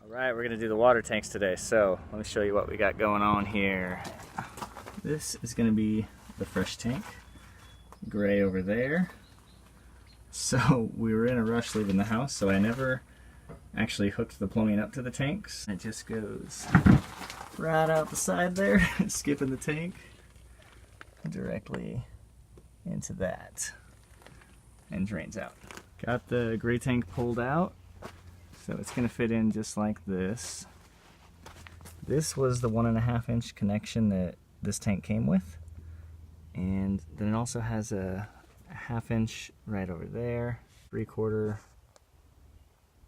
Alright, we're going to do the water tanks today, so let me show you what we got going on here. This is going to be the fresh tank, gray over there. So we were in a rush leaving the house, so I never actually hooked the plumbing up to the tanks. It just goes right out the side there, skipping the tank, directly into that, and drains out. Got the gray tank pulled out. So it's going to fit in just like this. This was the 1.5 inch connection that this tank came with. And then it also has a 1/2 inch right over there, 3/4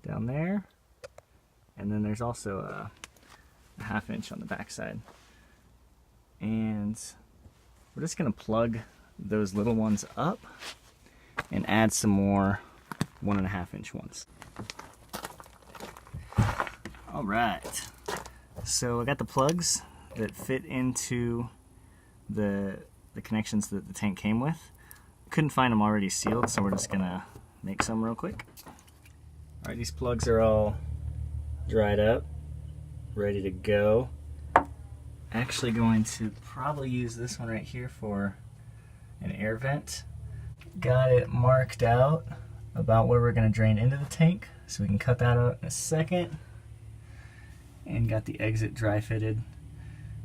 down there. And then there's also a 1/2 inch on the back side. And we're just going to plug those little ones up and add some more 1.5 inch ones. Alright, so I got the plugs that fit into the connections that the tank came with. Couldn't find them already sealed, so we're just gonna make some real quick. Alright, these plugs are all dried up, ready to go. Actually going to probably use this one right here for an air vent. Got it marked out about where we're gonna drain into the tank, so we can cut that out in a second. And got the exit dry fitted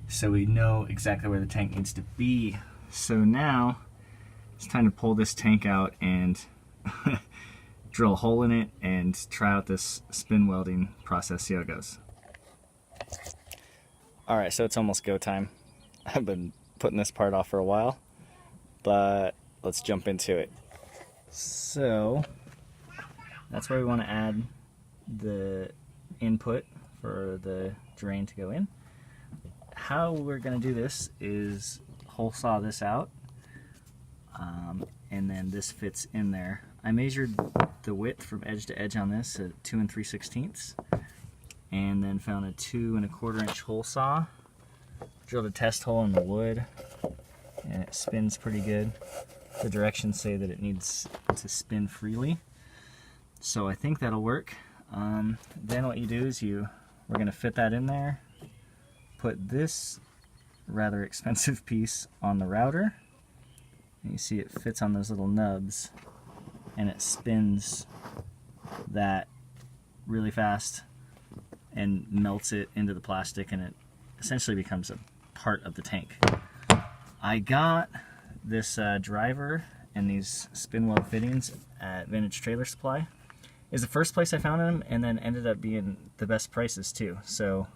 so we know exactly where the tank needs to be. So now it's time to pull this tank out and drill a hole in it and try out this spin welding process, see how it goes. Alright, so it's almost go time. I've been putting this part off for a while, but let's jump into it. So that's where we want to add the input for the drain to go in. How we're going to do this is hole saw this out, and then this fits in there. I measured the width from edge to edge on this at 2 3/16, and then found a 2 1/4 inch hole saw. Drilled a test hole in the wood, and it spins pretty good. The directions say that it needs to spin freely, so I think that'll work. Then what you do is we're going to fit that in there, put this rather expensive piece on the router, and you see it fits on those little nubs, and it spins that really fast and melts it into the plastic, and it essentially becomes a part of the tank. I got this driver and these spin weld fittings at Vintage Trailer Supply. Is the first place I found them, and then ended up being the best prices too. So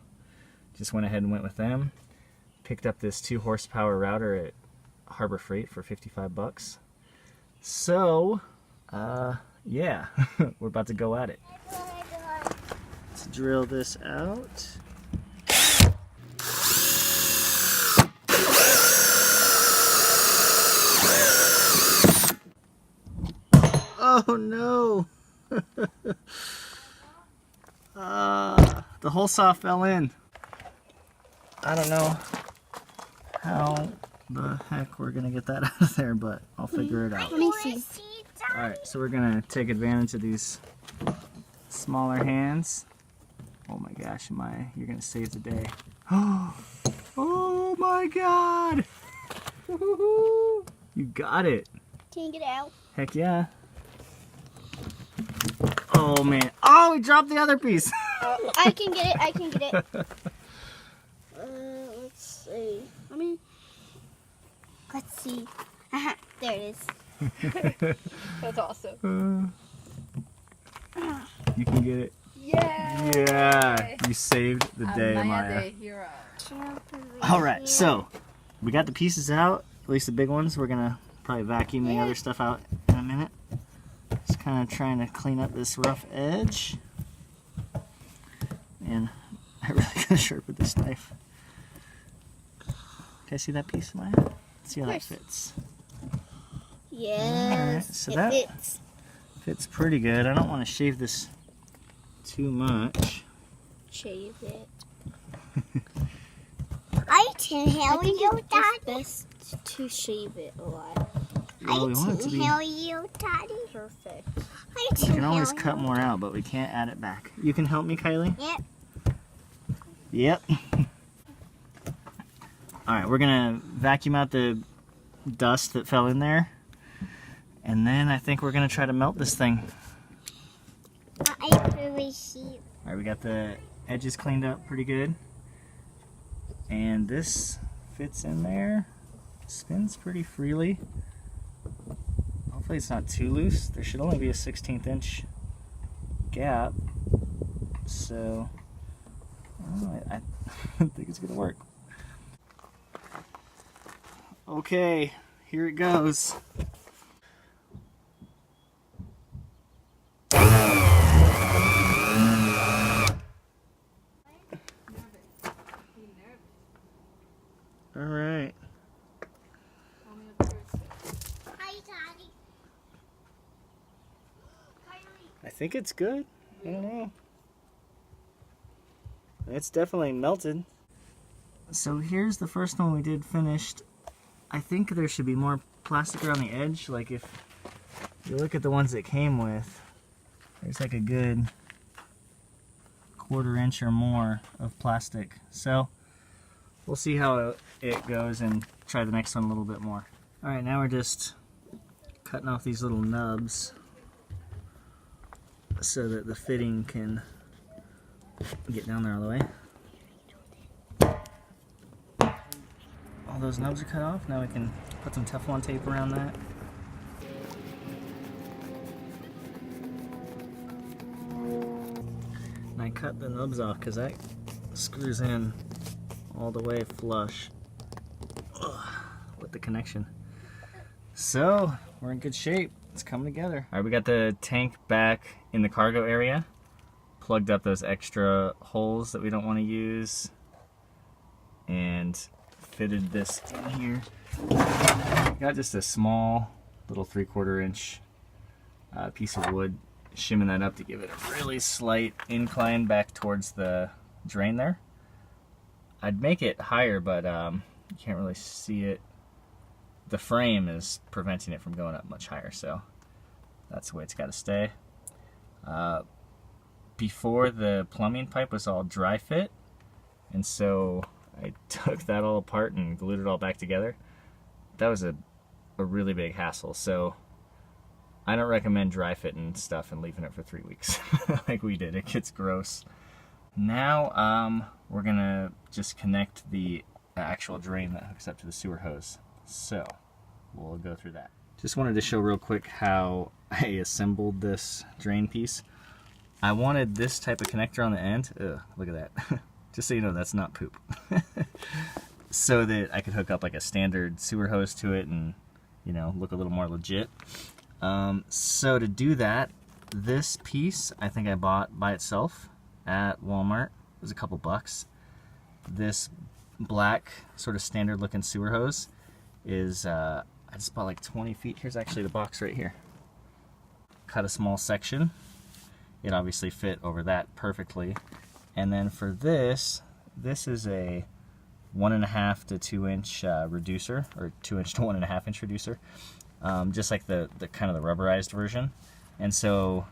just went ahead and went with them. Picked up this 2 horsepower router at Harbor Freight for 55 bucks. So yeah, we're about to go at it. Let's drill this out. Oh no! The hole saw fell in. I don't know how the heck we're gonna get that out of there, but I'll figure it out. Let me see. Alright, so we're gonna take advantage of these smaller hands. Oh my gosh, you're gonna save the day. Oh my god! You got it. Can you get it out? Heck yeah. Oh man. Oh, we dropped the other piece. I can get it. I can get it. Let's see. Let's see. There it is. That's awesome. You can get it. Yay! Yeah. You saved the day, Maya. Hero. Alright, so we got the pieces out, at least the big ones. We're gonna probably vacuum the other stuff out in a minute. Just kind of trying to clean up this rough edge. And I really gotta sharpen this knife. Can I see that piece, Maya? Let's see how that fits. Yes, Alright, so it that fits. fits pretty good. I don't want to shave this too much. Shave it. I can help you, Daddy. It's best to shave it a lot. Well, we want it to be. Help you, Daddy. Perfect. We can always cut more out, but we can't add it back. You can help me, Kylie? Yep. Yep. Alright, we're gonna vacuum out the dust that fell in there. And then I think we're gonna try to melt this thing. Alright, we got the edges cleaned up pretty good. And this fits in there. Spins pretty freely. Hopefully it's not too loose. There should only be a 1/16 inch gap. So, I think it's gonna work. Okay, here it goes. All right. I think it's good. I don't know. It's definitely melted. So here's the first one we did finished. I think there should be more plastic around the edge. Like if you look at the ones it came with, there's like a good 1/4 inch or more of plastic. So we'll see how it goes and try the next one a little bit more. All right, now we're just cutting off these little nubs so that the fitting can get down there all the way. All those nubs are cut off. Now we can put some Teflon tape around that. And I cut the nubs off because that screws in all the way flush with the connection. So we're in good shape. It's coming together. All right, we got the tank back in the cargo area. Plugged up those extra holes that we don't want to use and fitted this in here. Got just a small little 3/4 inch piece of wood, shimming that up to give it a really slight incline back towards the drain there. I'd make it higher, but you can't really see it. The frame is preventing it from going up much higher, so that's the way it's got to stay. Before, the plumbing pipe was all dry fit, and so I took that all apart and glued it all back together. That was a really big hassle, so I don't recommend dry fitting stuff and leaving it for 3 weeks like we did. It gets gross. Now we're gonna just connect the actual drain that hooks up to the sewer hose. So we'll go through that. Just wanted to show real quick how I assembled this drain piece. I wanted this type of connector on the end. Ugh, look at that. Just so you know, that's not poop. So that I could hook up like a standard sewer hose to it and, you know, look a little more legit. So to do that, this piece I think I bought by itself at Walmart. It was a couple bucks. This black sort of standard looking sewer hose is, I just bought like 20 feet. Here's actually the box right here. Cut a small section. It obviously fit over that perfectly. And then for this is a 1.5 to 2 inch reducer, or 2 inch to 1.5 inch reducer, just like the kind of the rubberized version. And so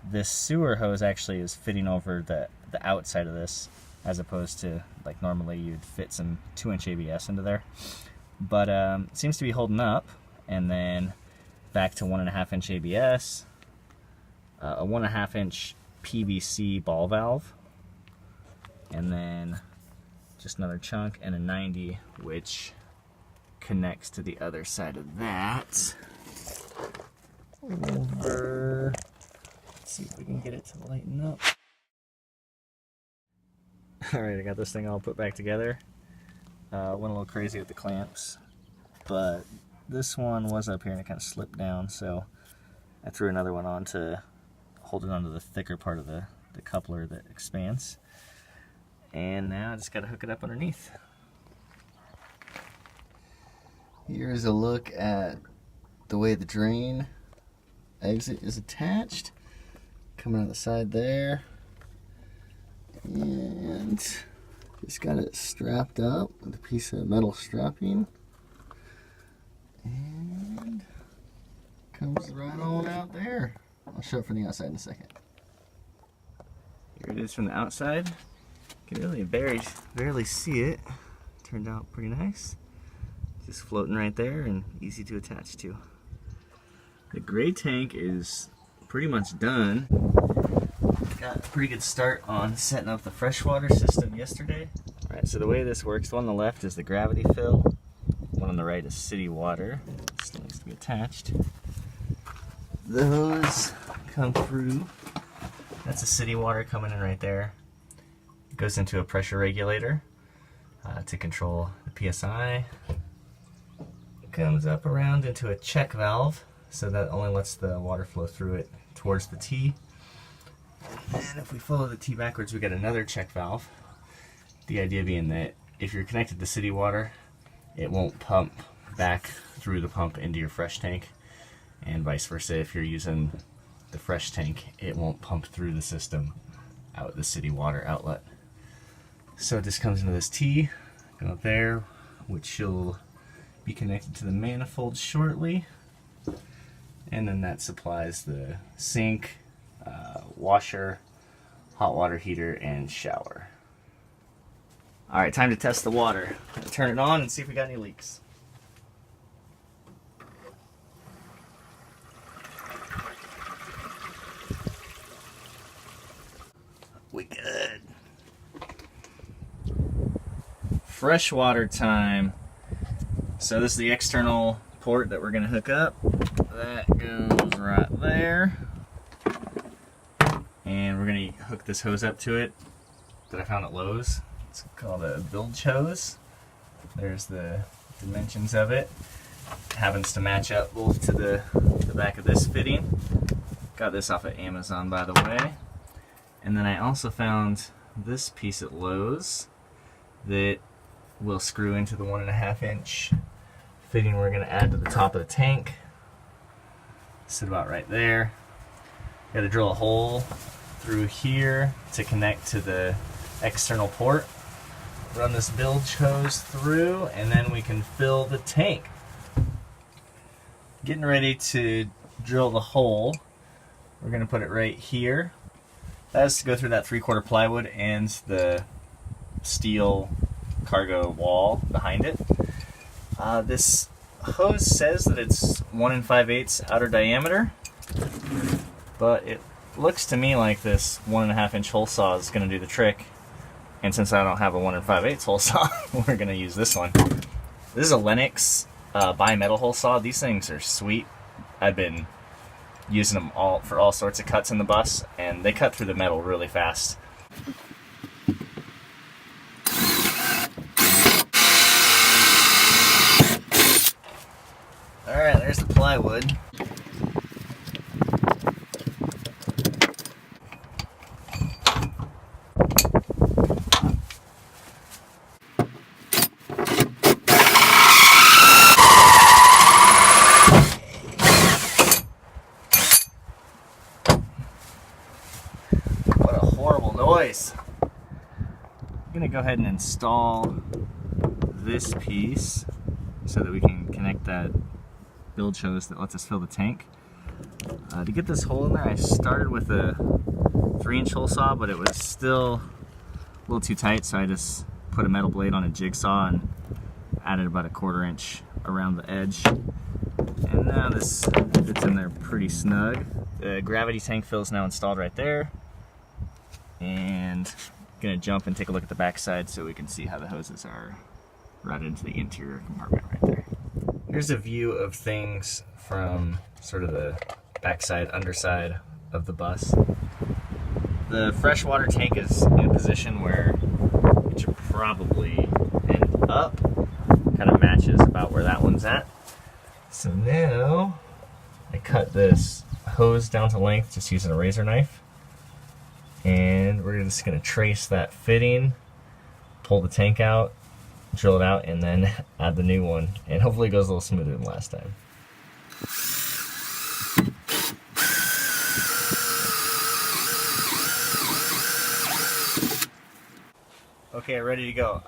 this sewer hose actually is fitting over the outside of this, as opposed to like normally you'd fit some 2 inch ABS into there. But it seems to be holding up. And then back to 1.5 inch ABS, a 1.5 inch PVC ball valve, and then just another chunk and a 90, which connects to the other side of that. Over. Let's see if we can get it to lighten up. Alright, I got this thing all put back together. Went a little crazy with the clamps, but this one was up here and it kind of slipped down, so I threw another one on to hold it onto the thicker part of the coupler that expands. And now I just got to hook it up underneath. Here's a look at the way the drain exit is attached. Coming on the side there. And just got it strapped up with a piece of metal strapping. And comes right on out there. I'll show it from the outside in a second. Here it is from the outside. You can really barely see it. Turned out pretty nice. Just floating right there and easy to attach to. The gray tank is pretty much done. Got a pretty good start on setting up the freshwater system yesterday. Alright, so the way this works, the one on the left is the gravity fill. One on the right is city water. Still needs to be attached. The hose come through. That's the city water coming in right there. It goes into a pressure regulator to control the PSI. It comes up around into a check valve, so that only lets the water flow through it towards the T. And if we follow the T backwards, we get another check valve. The idea being that if you're connected to city water, it won't pump back through the pump into your fresh tank, and vice versa. If you're using the fresh tank, it won't pump through the system out the city water outlet. So it just comes into this T, go up there, which will be connected to the manifold shortly, and then that supplies the sink, washer, hot water heater, and shower. Alright, time to test the water. Turn it on and see if we got any leaks. We good. Freshwater time. So this is the external port that we're going to hook up. That goes right there. And we're going to hook this hose up to it that I found at Lowe's. It's called a bilge hose. There's the dimensions of it. It happens to match up both to the back of this fitting. Got this off of Amazon, by the way. And then I also found this piece at Lowe's that will screw into the 1.5 inch fitting we're going to add to the top of the tank. Sit about right there. Got to drill a hole through here to connect to the external port. Run this bilge hose through, and then we can fill the tank. Getting ready to drill the hole. We're going to put it right here. That has to go through that 3/4 plywood and the steel cargo wall behind it. This hose says that it's 1 5/8 outer diameter, but it looks to me like this 1.5 inch hole saw is going to do the trick. And since I don't have a 1 5/8 hole saw, we're going to use this one. This is a Lennox bimetal hole saw. These things are sweet. I've been using them all for all sorts of cuts in the bus, and they cut through the metal really fast. Alright, there's the plywood. I'm going to go ahead and install this piece so that we can connect that bilge hose that lets us fill the tank. To get this hole in there, I started with a 3-inch hole saw, but it was still a little too tight, so I just put a metal blade on a jigsaw and added about a 1/4 inch around the edge. And now this fits in there pretty snug. The gravity tank fill is now installed right there. And I'm gonna jump and take a look at the back side so we can see how the hoses are routed into the interior compartment right there. Here's a view of things from sort of the backside, underside of the bus. The freshwater tank is in a position where it should probably end up. Kind of matches about where that one's at. So now I cut this hose down to length just using a razor knife. And we're just going to trace that fitting, pull the tank out, drill it out, and then add the new one. And hopefully it goes a little smoother than last time. Okay, ready to go.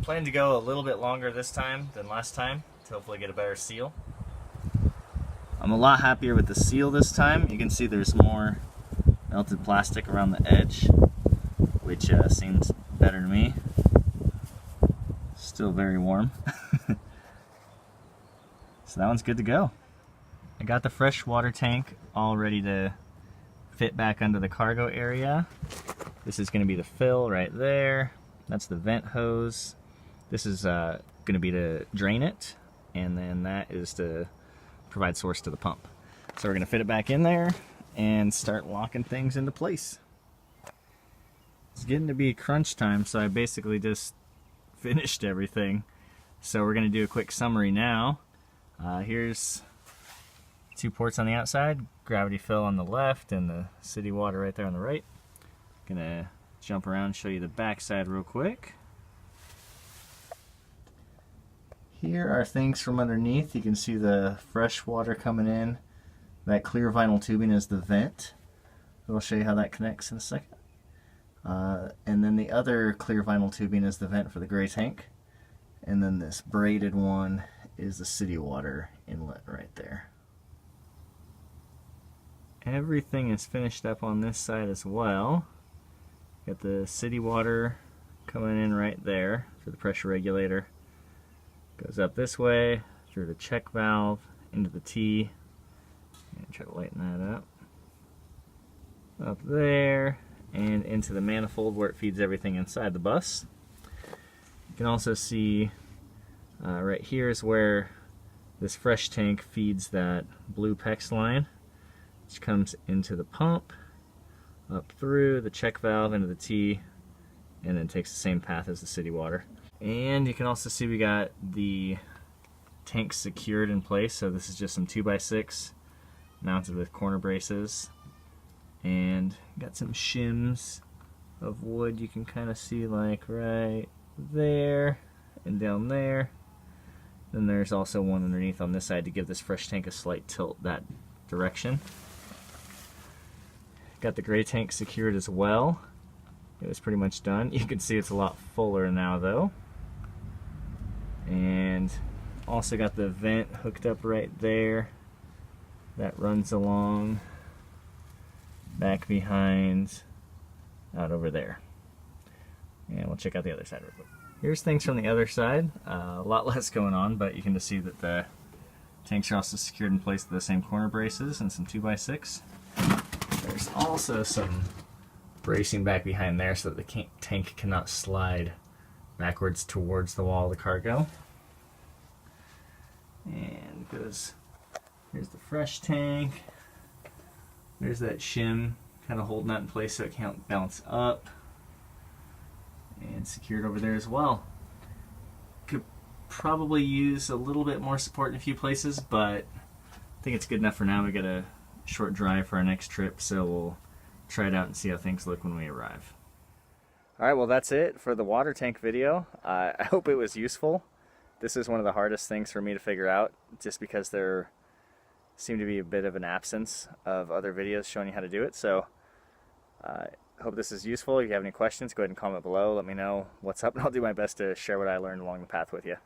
Plan to go a little bit longer this time than last time to hopefully get a better seal. I'm a lot happier with the seal this time. You can see there's more melted plastic around the edge, which seems better to me. Still very warm. So that one's good to go. I got the freshwater tank all ready to fit back under the cargo area. This is going to be the fill right there. That's the vent hose. This is going to be to drain it, and then that is to provide source to the pump. So we're going to fit it back in there and start locking things into place. It's getting to be crunch time, so I basically just finished everything. So we're going to do a quick summary now. Here's 2 ports on the outside, gravity fill on the left and the city water right there on the right. Gonna jump around and show you the back side real quick. Here are things from underneath. You can see the fresh water coming in. That clear vinyl tubing is the vent. I'll show you how that connects in a second. And then the other clear vinyl tubing is the vent for the gray tank. And then this braided one is the city water inlet right there. Everything is finished up on this side as well. Got the city water coming in right there for the pressure regulator. Goes up this way through the check valve into the T. And try to lighten that up. Up there and into the manifold where it feeds everything inside the bus. You can also see right here is where this fresh tank feeds that blue PEX line, which comes into the pump, up through the check valve into the T, and then takes the same path as the city water. And you can also see we got the tank secured in place, so this is just some 2x6 mounted with corner braces, and got some shims of wood you can kind of see like right there and down there. Then there's also one underneath on this side to give this fresh tank a slight tilt that direction. Got the gray tank secured as well. It was pretty much done. You can see it's a lot fuller now though. And also got the vent hooked up right there. That runs along back behind out over there. And we'll check out the other side real quick. Here's things from the other side. A lot less going on, but you can just see that the tanks are also secured in place with the same corner braces and some 2x6. There's also some bracing back behind there so that the tank cannot slide backwards towards the wall of the cargo. And here's the fresh tank. There's that shim kind of holding that in place so it can't bounce up. And secured over there as well. Could probably use a little bit more support in a few places, but I think it's good enough for now. We got a short drive for our next trip, so we'll try it out and see how things look when we arrive. Alright, well that's it for the water tank video. I hope it was useful. This is one of the hardest things for me to figure out, just because there seemed to be a bit of an absence of other videos showing you how to do it. So I hope this is useful. If you have any questions, go ahead and comment below. Let me know what's up, and I'll do my best to share what I learned along the path with you.